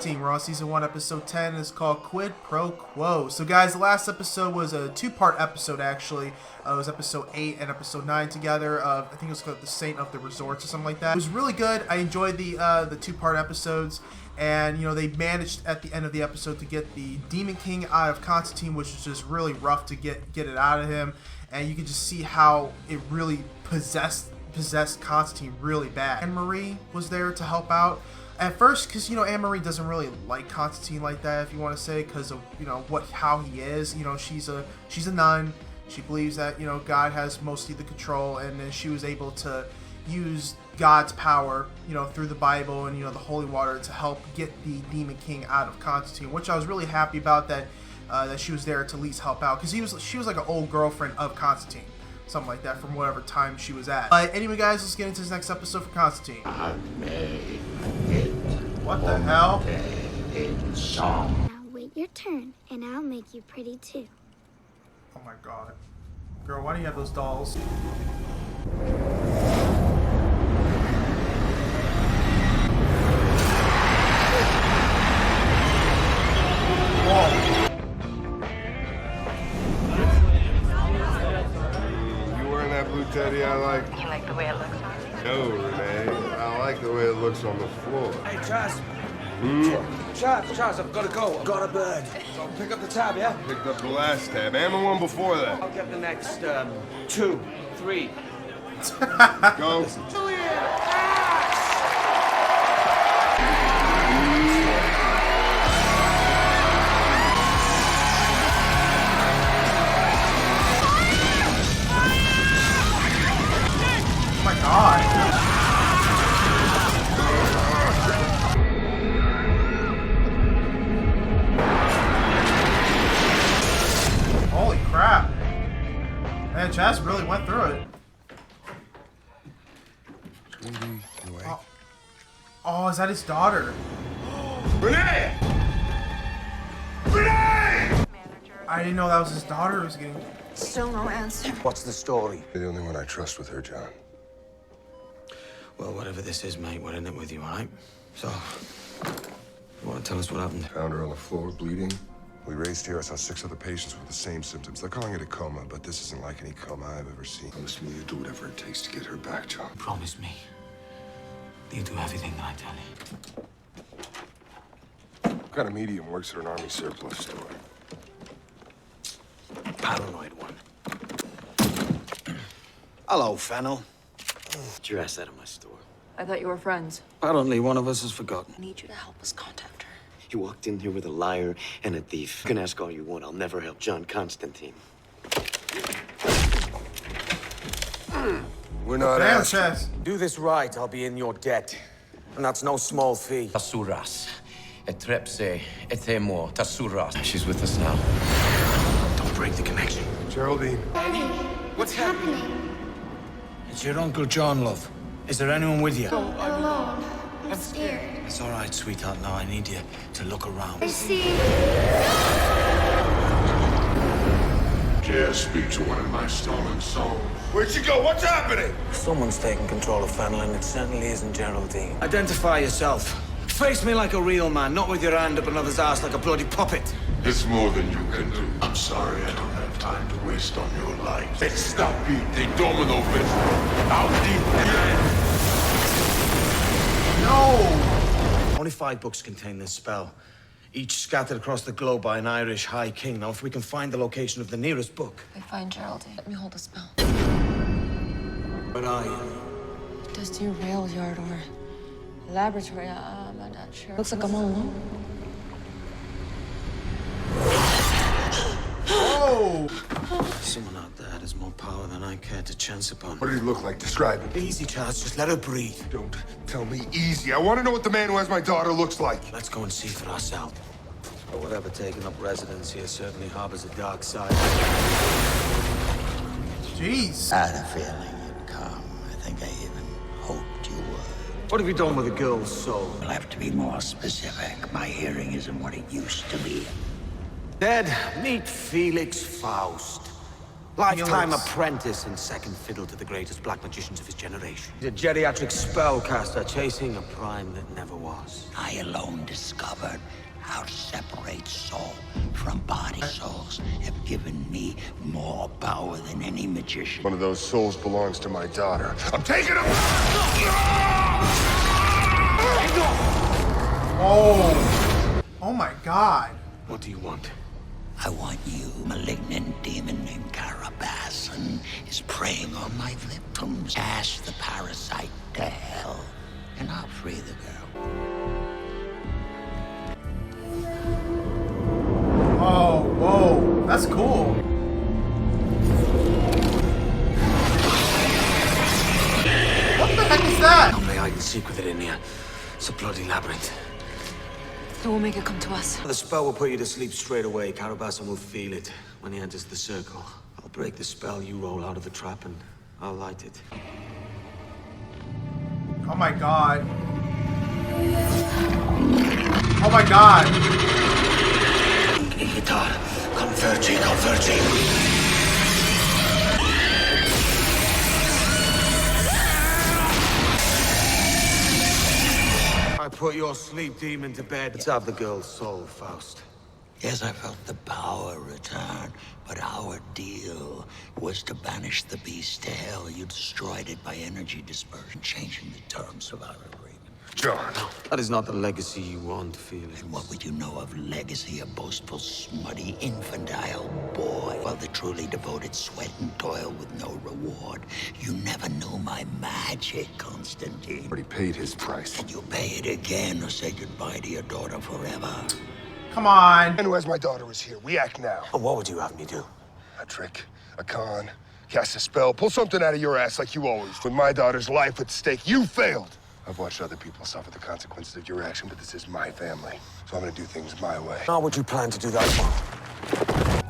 Constantine. We're on season 1, episode 10. It's called Quid Pro Quo. So guys, the last episode was a 2-part episode actually. It was episode 8 and episode 9 together. I think it was called The Saint of the Resorts or something like that. It was really good. I enjoyed the 2-part episodes. And, you know, they managed at the end of the episode to get the Demon King out of Constantine, which was just really rough to get it out of him. And you can just see how it really possessed Constantine really bad. Anne-Marie was there to help out. At first, because, you know, Anne-Marie doesn't really like Constantine like that, if you want to say, because of, you know, how he is. You know, she's a nun. She believes that, you know, God has mostly the control, and then she was able to use God's power, you know, through the Bible and, you know, the holy water to help get the Demon King out of Constantine, which I was really happy about that she was there to at least help out, because she was like an old girlfriend of Constantine, something like that, from whatever time she was at. Anyway, guys, let's get into this next episode for Constantine. I made it. What the hell? In song. Now wait your turn, and I'll make you pretty too. Oh my god. Girl, why do you have those dolls? Whoa. Blue teddy I like. You like the way it looks on you? No, Renee. I like the way it looks on the floor. Hey, Chaz. Chaz, I've got to go. I've got a bird. So pick up the tab, yeah? Picked up the last tab and the one before that. I'll get the next 2, 3. Go. Holy crap. Man, Chaz really went through it. Oh, is that his daughter? Renee! Renee! I didn't know that was his daughter who was getting... Still no answer. What's the story? You're the only one I trust with her, John. Well, whatever this is, mate, we're in it with you, all right? So, you want to tell us what happened? Found her on the floor, bleeding. We raised here. I saw 6 other patients with the same symptoms. They're calling it a coma, but this isn't like any coma I've ever seen. Promise me you'll do whatever it takes to get her back, John. Promise me that you'll do everything that I tell you. What kind of medium works at an army surplus store? Paranoid one. Hello, Fennel. Get your ass out of my store. I thought you were friends. Apparently, one of us has forgotten. I need you to help us contact her. You walked in here with a liar and a thief. You can ask all you want. I'll never help John Constantine. We're not Damn, asking. Chaz. Do this right, I'll be in your debt. And that's no small fee. Tasuras. Etrepse, etemo, Tasuras. She's with us now. Don't break the connection. Geraldine. Daddy, What's happening? It's your Uncle John, love. Is there anyone with you? I'm alone. I'm scared. It's all right, sweetheart. Now I need you to look around. I see. Dare speak to one of my stolen souls. Where'd she go? What's happening? Someone's taking control of Fennel, and it certainly isn't Geraldine. Identify yourself. Face me like a real man, not with your hand up another's ass like a bloody puppet. It's more than you can do. I'm sorry I don't have time to waste on your life. Let's stop beat the domino fist. Out deep again. No! Only 5 books contain this spell, each scattered across the globe by an Irish High King. Now, if we can find the location of the nearest book. I find Geraldine. Let me hold a spell. Where are you? Dusty rail yard or laboratory. I'm not sure. Looks like I'm all alone. Whoa! Someone out there has more power than I care to chance upon. What did he look like? Describe him. Easy, Charles. Just let her breathe. Don't tell me easy. I want to know what the man who has my daughter looks like. Let's go and see for ourselves. But whatever taking up residence here certainly harbors a dark side. Jeez. I had a feeling you'd come. I think I even hoped you would. What have you done with the girl's soul? You'll have to be more specific. My hearing isn't what it used to be. Dead, meet Felix Faust. Lifetime Felix. apprentice and second fiddle to the greatest black magicians of his generation. He's a geriatric spellcaster chasing a prime that never was. I alone discovered how to separate soul from body. Souls have given me more power than any magician. One of those souls belongs to my daughter. I'm taking him! Oh. Oh my God. What do you want? I want you, malignant demon named Carabasan, is preying on my victims. Ask the parasite to hell, and I'll free the girl. Oh, whoa. That's cool. What the heck is that? Only I can seek with it in here. It's a bloody labyrinth. It will make it come to us. The spell will put you to sleep straight away. Carabasan will feel it when he enters the circle. I'll break the spell, you roll out of the trap, and I'll light it. Oh my God. Oh my God. Guitar, convergi. I put your sleep demon to bed. Let's have the girl's soul, Faust. Yes, I felt the power return, but our deal was to banish the beast to hell. You destroyed it by energy dispersion, changing the terms of our agreement. John. That is not the legacy you want, Felix. And what would you know of legacy, a boastful, smutty, infantile boy? While the truly devoted sweat and toil with no reward. You never knew my magic, Constantine. Already paid his price. And you'll pay it again or say goodbye to your daughter forever. Come on. And as my daughter is here, we act now. What would you have me do? A trick, a con, cast a spell, pull something out of your ass like you always. With my daughter's life at stake, you failed. I've watched other people suffer the consequences of your action, but this is my family. So I'm gonna do things my way. How would you plan to do that?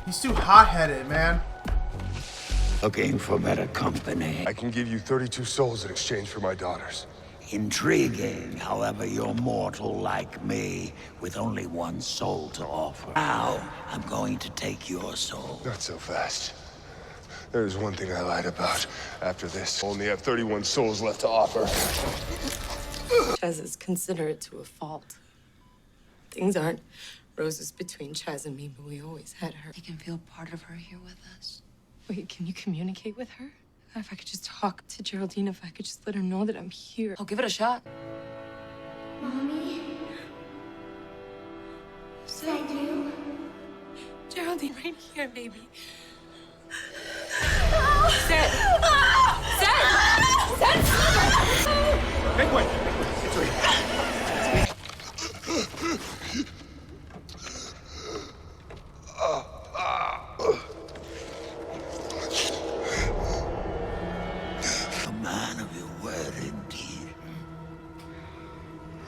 He's too hot-headed, man. Looking for better company. I can give you 32 souls in exchange for my daughters. Intriguing, however, you're mortal like me, with only one soul to offer. Now, I'm going to take your soul. Not so fast. There's one thing I lied about. After this, only have 31 souls left to offer. Chaz is considerate to a fault. Things aren't roses between Chaz and me, but we always had her. I can feel part of her here with us. Wait, can you communicate with her? If I could just talk to Geraldine, if I could just let her know that I'm here. I'll give it a shot. Mommy? Is that you? Geraldine, right here, baby. Zed! Zed! Zed! Make way! A man of your word, indeed.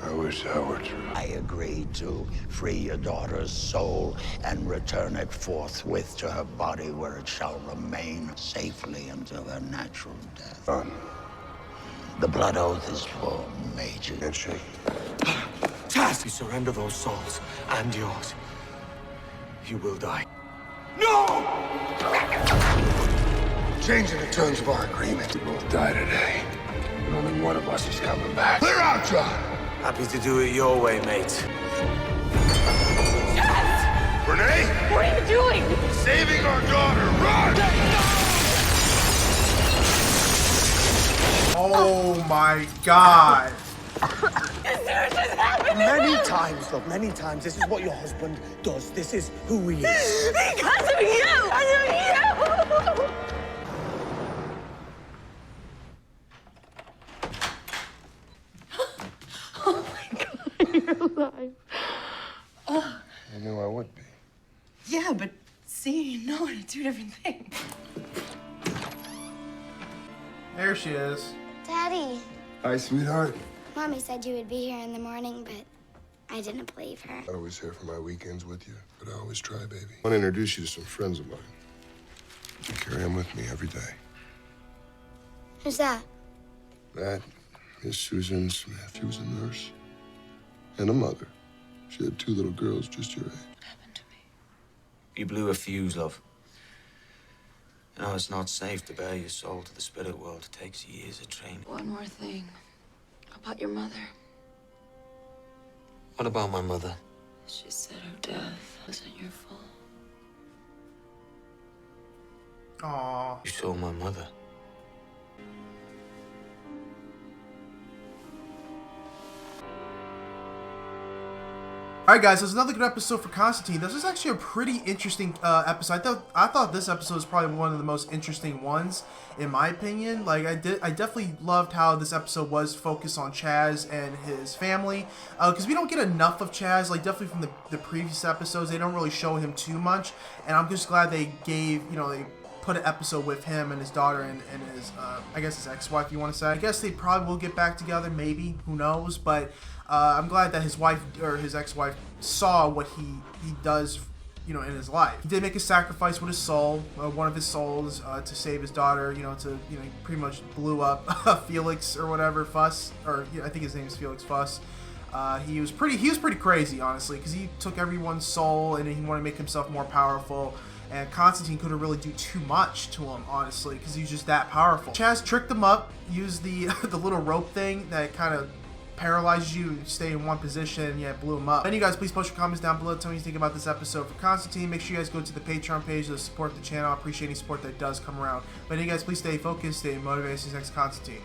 I wish I were true. I agreed to free your daughter's soul and return it forthwith to her body, where it shall remain safely until her natural death. The blood oath is for Major. Handshake. Chaz, you surrender those souls and yours, you will die. No! Changing the terms of our agreement. We both die today. And only one of us is coming back. Clear out, John! Happy to do it your way, mate. Renee? What are you doing? Saving our daughter! Run! Oh my God. Many times, look, many times, this is what your husband does. This is who he is. Because of you! Because of you! Oh my God, you're alive. Oh. I knew I would be. Yeah, but seeing you know are two different things. There she is. Daddy, Hi, sweetheart. Mommy said you would be here in the morning, but I didn't believe her. I'm always here for my weekends with you, but I always try, baby. I want to introduce you to some friends of mine. I carry them with me every day. Who's that? That is Susan Smith. She was a nurse and a mother. She had 2 little girls just your age. What happened to me? You blew a fuse, love. No, it's not safe to bare your soul to the spirit world. It takes years of training. One more thing. About your mother. What about my mother? She said her death wasn't your fault. Aww. You saw my mother. Alright guys, there's another good episode for Constantine. This is actually a pretty interesting episode. I thought this episode was probably one of the most interesting ones, in my opinion. Like, I definitely loved how this episode was focused on Chaz and his family. Because we don't get enough of Chaz, like, definitely from the previous episodes. They don't really show him too much. And I'm just glad they gave, you know, they put an episode with him and his daughter and his, I guess his ex-wife, you want to say. I guess they probably will get back together, maybe. Who knows? But I'm glad that his wife, or his ex-wife, saw what he does, you know, in his life. He did make a sacrifice with his soul, one of his souls, to save his daughter, you know, pretty much blew up Felix or whatever, Fuss, or I think his name is Felix Fuss. He was pretty crazy, honestly, because he took everyone's soul and he wanted to make himself more powerful. And Constantine couldn't really do too much to him, honestly, because he's just that powerful. Chaz tricked him up, used the the little rope thing that kind of paralyzes you and stay in one position, and yeah, blew him up. And you guys, please post your comments down below. Tell me what you think about this episode for Constantine. Make sure you guys go to the Patreon page to support the channel. I appreciate any support that does come around. But you guys, please stay focused, stay motivated. See you next Constantine.